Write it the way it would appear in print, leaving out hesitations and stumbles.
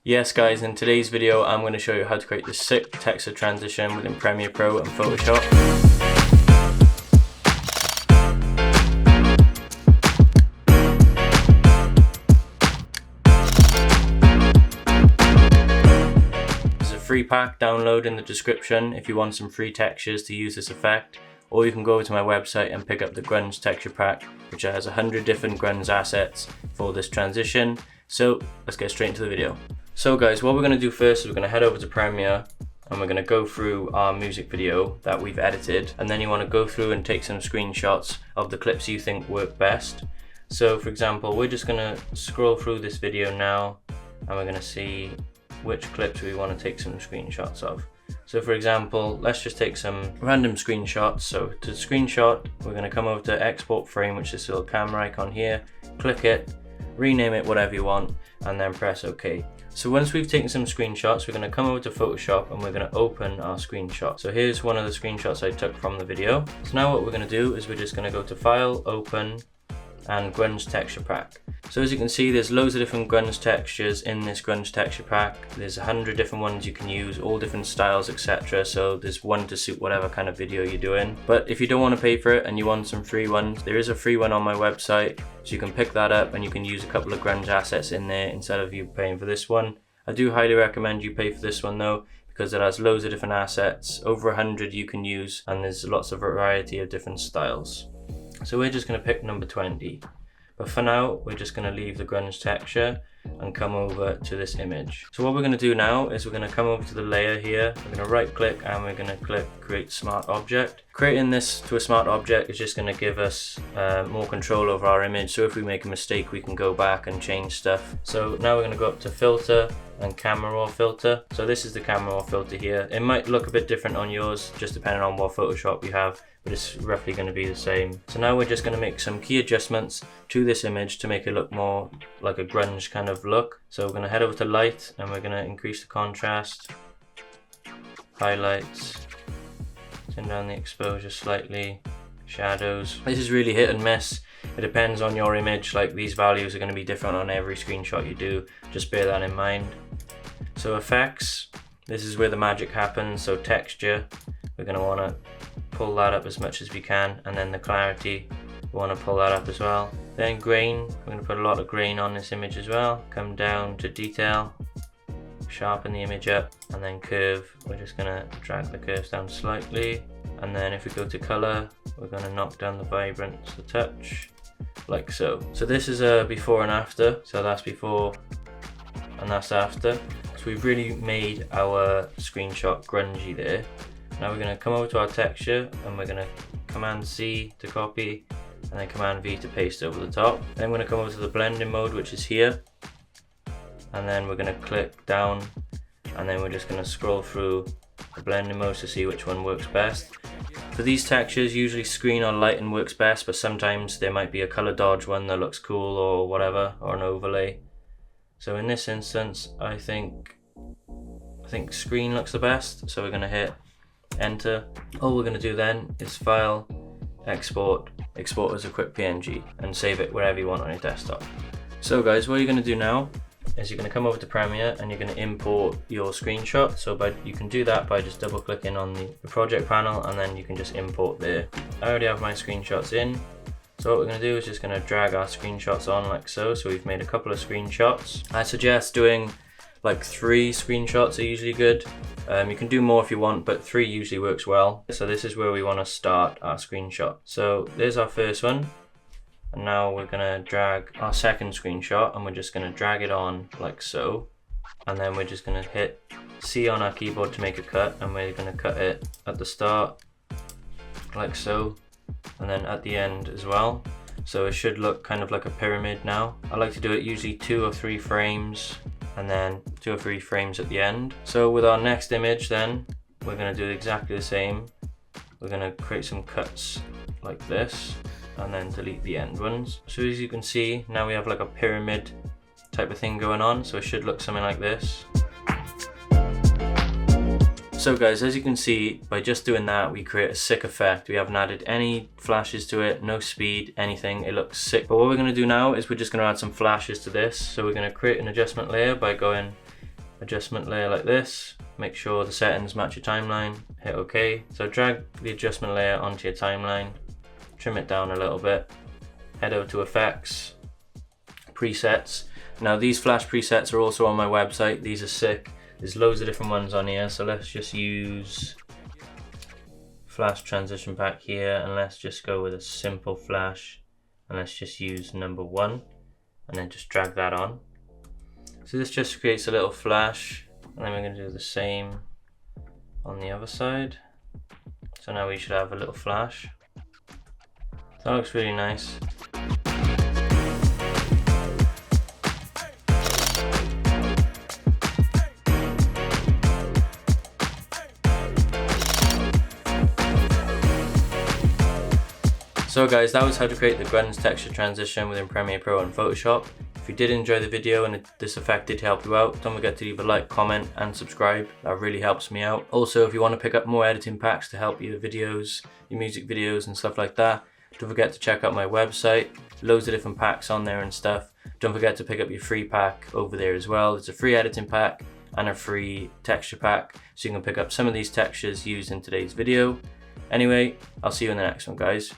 Yes guys, in today's video I'm going to show you how to create this sick texture transition within Premiere Pro and Photoshop. There's a free pack download in the description if you want some free textures to use this effect, or you can go over to my website and pick up the Grunge texture pack, which has 100 different Grunge assets for this transition. So let's get straight into the video. So guys, what we're going to do first is we're going to head over to Premiere and we're going to go through our music video that we've edited, and then you want to go through and take some screenshots of the clips you think work best. So for example, we're just going to scroll through this video now and we're going to see which clips we want to take some screenshots of. So for example, let's just take some random screenshots. So to screenshot, we're going to come over to export frame, which is this little camera icon here, click it, rename it whatever you want, and then press OK. So once we've taken some screenshots, we're going to come over to Photoshop and we're going to open our screenshot. So here's one of the screenshots I took from the video. So now what we're going to do is we're just going to go to File, Open, and Grunge Texture Pack. So as you can see, there's loads of different grunge textures in this Grunge Texture Pack. There's 100 different ones you can use, all different styles, etc. So there's one to suit whatever kind of video you're doing. But if you don't want to pay for it and you want some free ones, there is a free one on my website. So you can pick that up and you can use a couple of grunge assets in there instead of you paying for this one. I do highly recommend you pay for this one though, because it has loads of different assets, over 100 you can use, and there's lots of variety of different styles. So we're just going to pick number 20. But for now, we're just going to leave the grunge texture and come over to this image. So what we're going to do now is we're going to come over to the layer here. We're going to right click and we're going to click Create Smart Object. Creating this to a smart object is just going to give us more control over our image. So if we make a mistake, we can go back and change stuff. So now we're going to go up to Filter and Camera Raw Filter. So this is the Camera Raw filter here. It might look a bit different on yours, just depending on what Photoshop you have, but it's roughly going to be the same. So now we're just going to make some key adjustments to this image to make it look more like a grunge kind of look. So we're going to head over to Light and we're going to increase the contrast, highlights, turn down the exposure slightly, shadows. This is really hit and miss. It depends on your image, like these values are going to be different on every screenshot you do, just bear that in mind. So effects, this is where the magic happens. So texture, we're going to want to pull that up as much as we can, and then the clarity, we want to pull that up as well. Then grain, we're going to put a lot of grain on this image as well. Come down to detail, sharpen the image up, and then curve, we're just going to drag the curves down slightly. And then if we go to color, we're going to knock down the vibrance a touch, like so. So this is a before and after, so that's before and that's after. So we've really made our screenshot grungy there. Now we're going to come over to our texture and we're going to Command C to copy and then Command V to paste over the top. Then we're going to come over to the blending mode, which is here, and then we're going to click down and then we're just going to scroll through the blending modes to see which one works best. For these textures, usually screen or lighten works best, but sometimes there might be a color dodge one that looks cool or whatever, or an overlay. So in this instance, I think screen looks the best, so we're going to hit enter. All we're going to do then is File, Export as a quick PNG, and save it wherever you want on your desktop. So guys, what you're going to do now is you're going to come over to Premiere and you're going to import your screenshot. So you can do that by just double clicking on the project panel and then you can just import there. I already have my screenshots in. So what we're going to do is just going to drag our screenshots on like so. So we've made a couple of screenshots. I suggest doing like 3 screenshots are usually good. You can do more if you want, but 3 usually works well. So this is where we want to start our screenshot. So there's our first one. And now we're going to drag our second screenshot and we're just going to drag it on like so. And then we're just going to hit C on our keyboard to make a cut, and we're going to cut it at the start like so, and then at the end as well. So it should look kind of like a pyramid now. I like to do it usually 2 or 3 frames and then 2 or 3 frames at the end. So with our next image then, we're going to do exactly the same. We're going to create some cuts like this and then delete the end ones. So as you can see, now we have like a pyramid type of thing going on, so it should look something like this. So guys, as you can see, by just doing that, we create a sick effect. We haven't added any flashes to it, no speed, anything. It looks sick. But what we're going to do now is we're just going to add some flashes to this. So we're going to create an adjustment layer by going adjustment layer like this. Make sure the settings match your timeline, hit OK. So drag the adjustment layer onto your timeline, trim it down a little bit, head over to effects, presets. Now these flash presets are also on my website. These are sick. There's loads of different ones on here, so let's just use flash transition pack here, and let's just go with a simple flash, and let's just use number 1 and then just drag that on. So this just creates a little flash, and then we're going to do the same on the other side. So now we should have a little flash. That looks really nice. So guys, that was how to create the grunge texture transition within Premiere Pro and Photoshop. If you did enjoy the video and this effect did help you out, don't forget to leave a like, comment and subscribe. That really helps me out. Also, if you want to pick up more editing packs to help your videos, your music videos and stuff like that, don't forget to check out my website. Loads of different packs on there and stuff. Don't forget to pick up your free pack over there as well. It's a free editing pack and a free texture pack, so you can pick up some of these textures used in today's video. Anyway, I'll see you in the next one, guys.